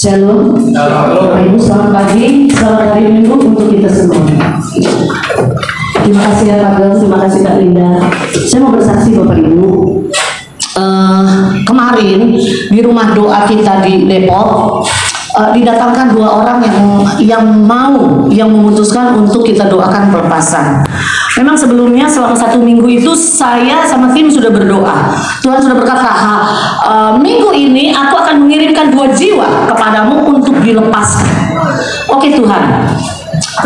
Shalom. Bapak Ibu, selamat pagi, selamat hari Minggu untuk kita semua. Terima kasih ya Pak Gel, terima kasih Kak Linda. Saya mau bersaksi Bapak Ibu. Kemarin di rumah doa kita di Depok didatangkan dua orang yang memutuskan untuk kita doakan pelepasan. Memang sebelumnya selama 1 minggu itu saya sama tim sudah berdoa. Tuhan sudah berkata, minggu ini aku akan mengirimkan 2 jiwa kepadamu untuk dilepaskan. Oke Tuhan.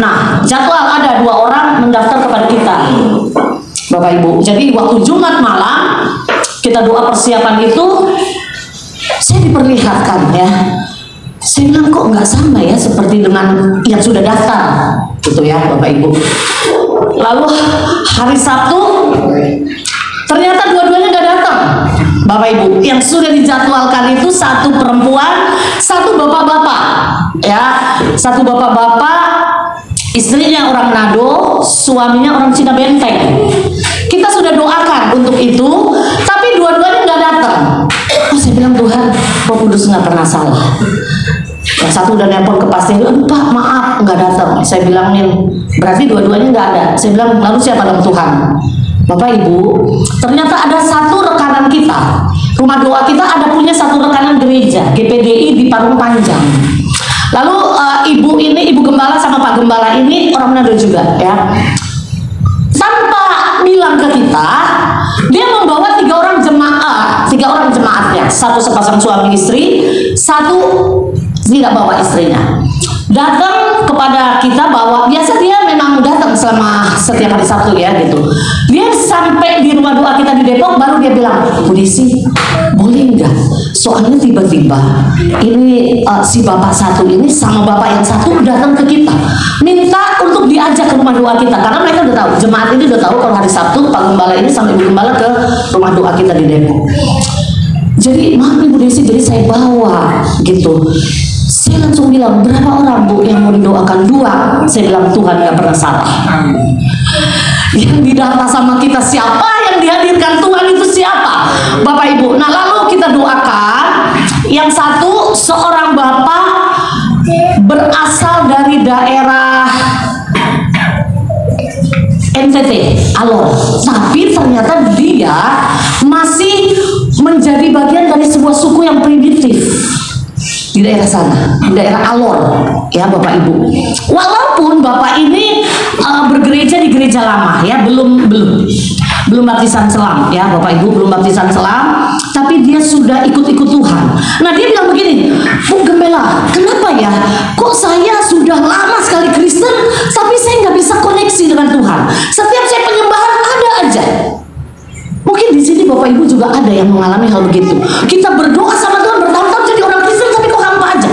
Nah, jadwal ada 2 orang mendaftar kepada kita, Bapak Ibu. Jadi waktu Jumat malam kita doa persiapan itu, saya diperlihatkan ya. Saya bilang kok nggak sama ya seperti dengan yang sudah daftar, gitu ya Bapak Ibu. Lalu hari Sabtu ternyata dua-duanya nggak datang, Bapak Ibu. Yang sudah dijadwalkan itu 1 perempuan, 1 bapak-bapak, ya, 1 bapak-bapak, istrinya orang Manado, suaminya orang Cina Benteng. Kita sudah doakan untuk itu, tapi dua-duanya nggak datang. Oh, saya bilang Tuhan, Roh Kudus nggak pernah salah. Yang satu udah nelpon ke pastor, Pak maaf nggak datang. Saya bilangin berarti dua-duanya nggak ada. Saya bilang lalu siapa dalam Tuhan? Bapak Ibu, ternyata ada 1 rekanan kita, rumah doa kita ada punya 1 rekanan gereja GPDI di Parung Panjang. Lalu ibu gembala sama Pak Gembala ini orang Manado juga ya. Tanpa bilang ke kita, dia membawa 3 orang jemaat, 3 orang jemaatnya, 1 sepasang suami istri, 1 tidak bawa istrinya. Datang kepada kita bahwa biasa dia memang datang selama setiap hari Sabtu ya gitu. Dia sampai di rumah doa kita di Depok baru dia bilang, Bu Desi, boleh nggak? Soalnya tiba-tiba ini si bapak 1 ini sama bapak yang 1 datang ke kita, minta untuk diajak ke rumah doa kita karena mereka udah tahu, jemaat ini udah tahu kalau hari Sabtu Pak Gembala ini sama Ibu Gembala ke rumah doa kita di Depok. Jadi maaf nih Bu Desi, jadi saya bawa gitu. Saya langsung bilang, berapa orang Bu yang mau didoakan? 2. Saya bilang Tuhan gak pernah salah. Yang didata sama kita siapa, yang dihadirkan Tuhan itu siapa, Bapak Ibu. Nah lalu kita doakan. Yang 1 seorang bapak berasal dari daerah NTT, Alor, tapi ternyata dia masih menjadi bagian dari sebuah suku yang primitif di daerah sana, di daerah Alor, ya Bapak Ibu. Walaupun Bapak ini bergereja di gereja lama, ya belum baptisan selam, ya Bapak Ibu belum baptisan selam, tapi dia sudah ikut-ikut Tuhan. Nah dia bilang begini, Bu Gembala, kenapa ya? Kok saya sudah lama sekali Kristen, tapi saya nggak bisa koneksi dengan Tuhan. Setiap saya penyembahan ada aja. Mungkin di sini Bapak Ibu juga ada yang mengalami hal begitu. Kita berdoa sama Tuhan bertahun-tahun jadi orang Kristen, tapi kok hampa aja.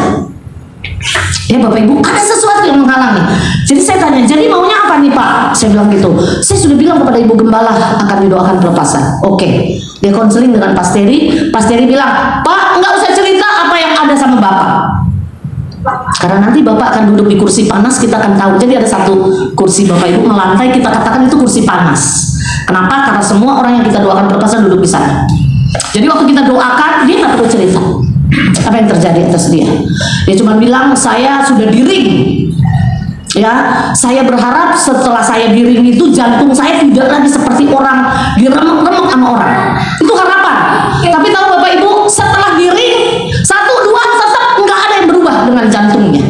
Ya Bapak Ibu, ada sesuatu yang menghalangi. Jadi saya tanya, jadi maunya apa nih Pak? Saya bilang gitu. Saya sudah bilang kepada Ibu Gembala akan didoakan pelepasan. Oke. Dia konseling dengan Pasteri. Pasteri bilang, Pak nggak usah cerita apa yang ada sama Bapak. Karena nanti Bapak akan duduk di kursi panas, kita akan tahu. Jadi ada 1 kursi Bapak Ibu melantai, kita katakan itu kursi panas. Kenapa? Karena semua orang yang kita doakan pelepasan duduk di sana. Jadi waktu kita doakan, dia nggak perlu cerita apa yang terjadi atas dia. Dia cuma bilang, saya sudah di ring. Ya, saya berharap setelah saya di ring itu jantung saya tidak lagi seperti orang diremek-remek sama orang. Itu harapan. Tapi tahu Bapak Ibu, setelah di ring 1, 2 tetap nggak ada yang berubah dengan jantungnya.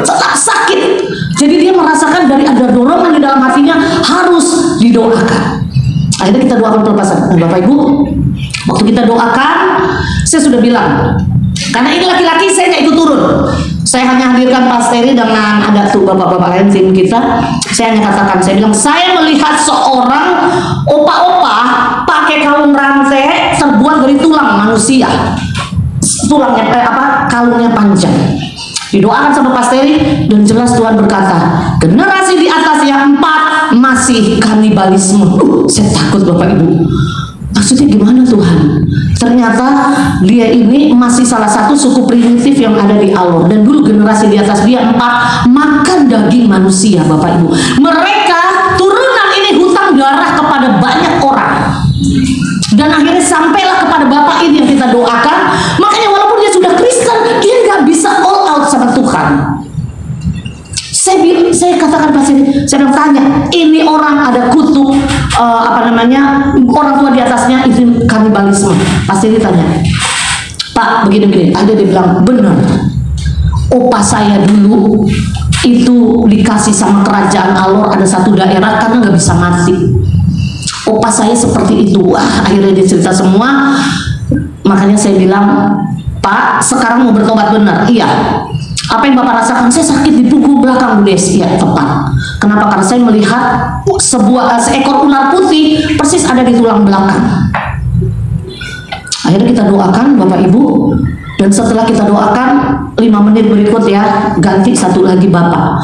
Tetap sakit. Jadi dia merasakan dari ada dorongan di dalam hatinya harus didoakan. Akhirnya kita doakan pelepasan. Nah, Bapak Ibu, waktu kita doakan, saya sudah bilang, karena ini laki-laki saya nggak ikut turun. Saya hanya hadirkan Pasteri dengan ada tuh bapak-bapak lain tim kita. Saya hanya katakan, saya bilang, saya melihat seorang opa-opa pakai kalung rantai terbuat dari tulang manusia. Tulangnya kalungnya panjang. Didoakan sama Pasteri dan jelas Tuhan berkata, generasi di atas yang 4 masih kanibalisme. Saya takut Bapak Ibu. Maksudnya gimana Tuhan? Ternyata dia ini masih salah satu suku primitif yang ada di Alor. Dan dulu generasi di atas dia 4 makan daging manusia Bapak Ibu. Mereka turunan ini hutang darah kepada banyak orang. Dan akhirnya sampailah kepada Bapak ini yang kita doakan. Makanya walaupun dia sudah Kristen, dia nggak bisa all saya katakan Pastor, saya bilang tanya, ini orang ada kutuk orang tua di atasnya itu kanibalisme. Pastor tanya, Pak begini-begini. Ada dia bilang benar. Opa saya dulu itu dikasih sama kerajaan Alor ada satu daerah karena nggak bisa mati. Opa saya seperti itu. Wah, akhirnya dia cerita semua. Makanya saya bilang, Pak, sekarang mau bertobat benar? Iya. Apa yang Bapak rasakan? Saya sakit di punggung belakang, Bu Des. Iya, tepat. Kenapa? Karena saya melihat seekor ular putih persis ada di tulang belakang. Akhirnya kita doakan Bapak Ibu, dan setelah kita doakan 5 menit berikut ya, ganti satu lagi Bapak.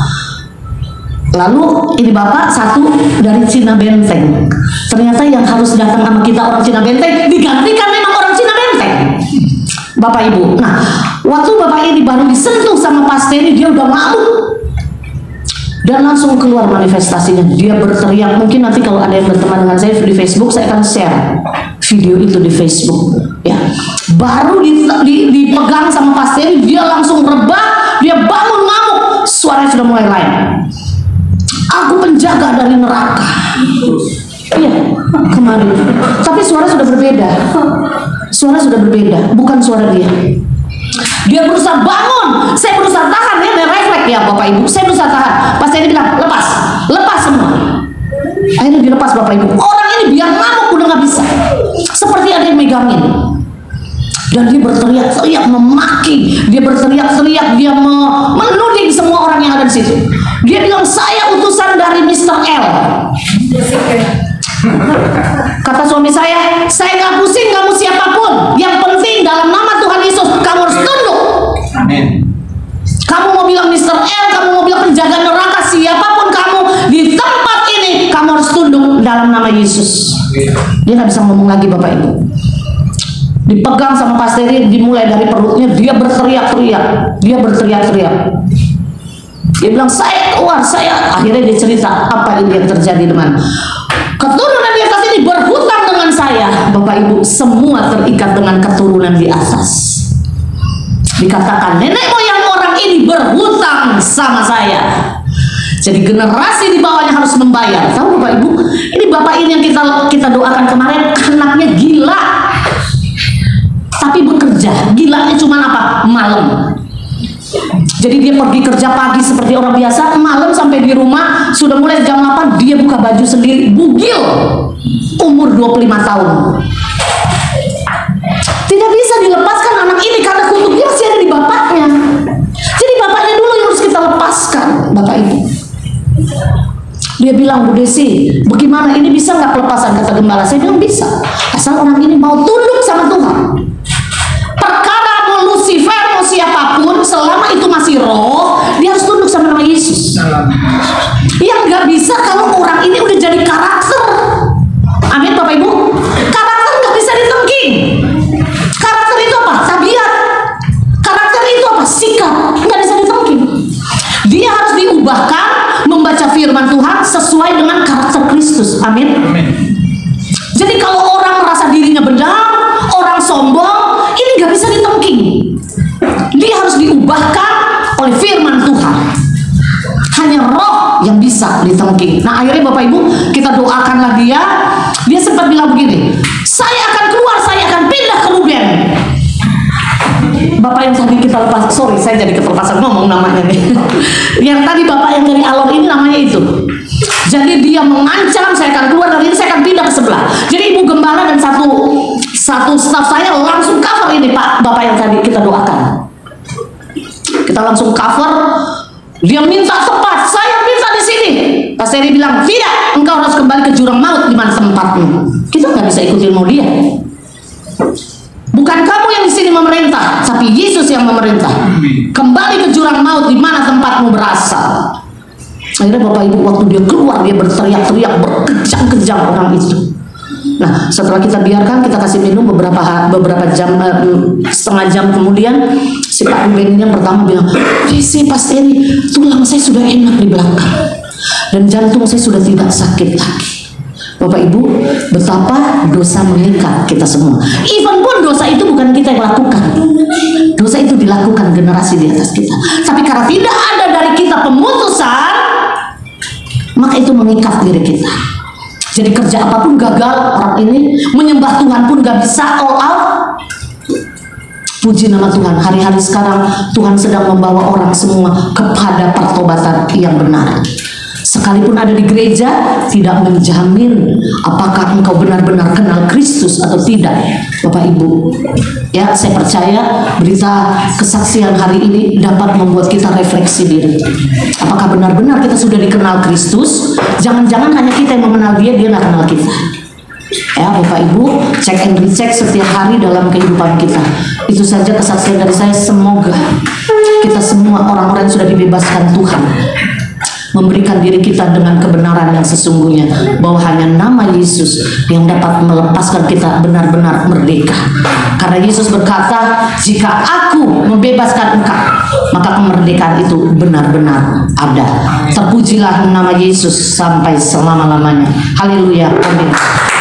Lalu ini Bapak satu dari Cina Benteng. Ternyata yang harus datang sama kita orang Cina Benteng digantikan memang orang Cina Benteng. Bapak Ibu. Nah, waktu Bapak ini baru disentuh sama Pastor ini, dia udah ngamuk. Dan langsung keluar manifestasinya. Dia berteriak. Mungkin nanti kalau ada yang berteman dengan saya di Facebook, saya akan share video itu di Facebook. Ya, baru dipegang sama Pastor ini, dia langsung rebah, dia bangun ngamuk. Suaranya sudah mulai lain. Aku penjaga dari neraka. Iya, kemarin. Tapi suara sudah berbeda. Suara sudah berbeda, bukan suara dia. Dia berusaha bangun, saya berusaha tahan, ya, refleks ya Bapak Ibu. Saya berusaha tahan. Pastor ini bilang lepas, lepas semua. Akhirnya dilepas Bapak Ibu. Orang ini biar ngamuk udah nggak bisa. Seperti ada yang megangin. Dan dia berteriak-teriak memaki, dia berteriak-teriak, dia menuding semua orang yang ada di situ. Dia bilang, saya utusan dari Mr. L. Kata suami saya nggak pusing kamu siapapun. Yang penting dalam nama Tuhan Yesus kamu harus tunduk. Amin. Kamu mau bilang Mr. L, kamu mau bilang penjaga neraka, siapapun kamu di tempat ini, kamu harus tunduk dalam nama Yesus. Dia nggak bisa ngomong lagi Bapak Ibu. Dipegang sama Pastor ini, dimulai dari perutnya, dia berteriak-teriak, dia berteriak-teriak. Dia bilang saya keluar, saya. Akhirnya dia cerita apa ini yang terjadi dengan keturunan di atas ini berhutang dengan saya. Bapak Ibu, semua terikat dengan keturunan di atas. Dikatakan nenek moyang orang ini berhutang sama saya. Jadi generasi di bawahnya harus membayar. Tahu Bapak Ibu, ini Bapak ini yang kita doakan kemarin, anaknya gila. Tapi bekerja, gilanya cuma apa? Malam. Jadi dia pergi kerja pagi seperti orang biasa, malam sampai di rumah sudah mulai jam 8 dia buka baju sendiri, bugil. Umur 25 tahun. Tidak bisa dilepaskan anak ini karena kutuk dia masih ada di bapaknya. Jadi bapaknya dulu yang harus kita lepaskan, Bapak Ibu. Dia bilang, Bu Desi, bagaimana ini bisa nggak pelepasan? Kata gembala, saya bilang bisa. Asal orang ini mau tunduk sama Tuhan. Perkara mau Lucifer, mau siapapun, selama itu masih roh, dia harus tunduk sama nama Yesus. Yang nggak bisa kalau orang ini udah jadi karakter. Amin Bapak Ibu. Karakter nggak bisa ditengking. Karakter itu apa? Tabiat. Karakter itu apa? Sikap. Nggak bisa ditengking. Dia harus diubahkan membaca firman Tuhan sesuai dengan karakter Kristus. Amin. Jadi kalau orang merasa dirinya benar, orang sombong, ini nggak bisa ditengking. Dia harus diubahkan oleh firman Tuhan. Hanya roh yang bisa ditengking. Nah akhirnya Bapak Ibu, kita doakanlah dia. Dia sempat bilang begini, saya akan keluar, saya akan pindah ke Ruben. Bapak yang tadi kita lepas, sorry saya jadi keterpasan ngomong namanya nih. Yang tadi Bapak yang dari Alor ini namanya itu. Jadi dia mengancam, saya akan keluar dari ini, saya akan pindah ke sebelah. Jadi Ibu Gembala dan satu staf saya langsung cover ini Pak, Bapak yang tadi kita doakan. Kita langsung cover. Dia minta tepat, saya minta di sini. Pastor bilang, tidak, engkau harus kembali ke jurang maut di mana tempatmu. Kita nggak bisa ikutin mau dia. Bukan kamu yang di sini memerintah, tapi Yesus yang memerintah. Kembali ke jurang maut di mana tempatmu berasal. Akhirnya Bapak Ibu waktu dia keluar, dia berteriak-teriak, berkejang-kejang orang itu. Nah setelah kita biarkan, kita kasih minum beberapa jam, setengah jam kemudian, si Pak Ruben yang pertama bilang, si Pastor ini tulang saya sudah enak di belakang dan jantung saya sudah tidak sakit lagi. Bapak Ibu, betapa dosa mengikat kita semua. Even pun dosa itu bukan kita yang lakukan, dosa itu dilakukan generasi di atas kita. Tapi karena tidak ada dari kita pemutusan, maka itu mengikat diri kita. Jadi kerja apapun gagal orang ini, menyembah Tuhan pun gak bisa all out. Puji nama Tuhan, hari-hari sekarang Tuhan sedang membawa orang semua kepada pertobatan yang benar. Sekalipun ada di gereja, tidak menjamin apakah engkau benar-benar kenal Kristus atau tidak, Bapak Ibu. Ya, saya percaya berita kesaksian hari ini dapat membuat kita refleksi diri. Apakah benar-benar kita sudah dikenal Kristus? Jangan-jangan hanya kita yang mengenal dia, dia nggak kenal kita. Ya, Bapak Ibu, cek and recheck setiap hari dalam kehidupan kita. Itu saja kesaksian dari saya. Semoga kita semua orang-orang yang sudah dibebaskan Tuhan memberikan diri kita dengan kebenaran yang sesungguhnya, bahwa hanya nama Yesus yang dapat melepaskan kita benar-benar merdeka. Karena Yesus berkata, jika aku membebaskan engkau, maka kemerdekaan itu benar-benar ada. Terpujilah nama Yesus sampai selama-lamanya. Haleluya. Amin.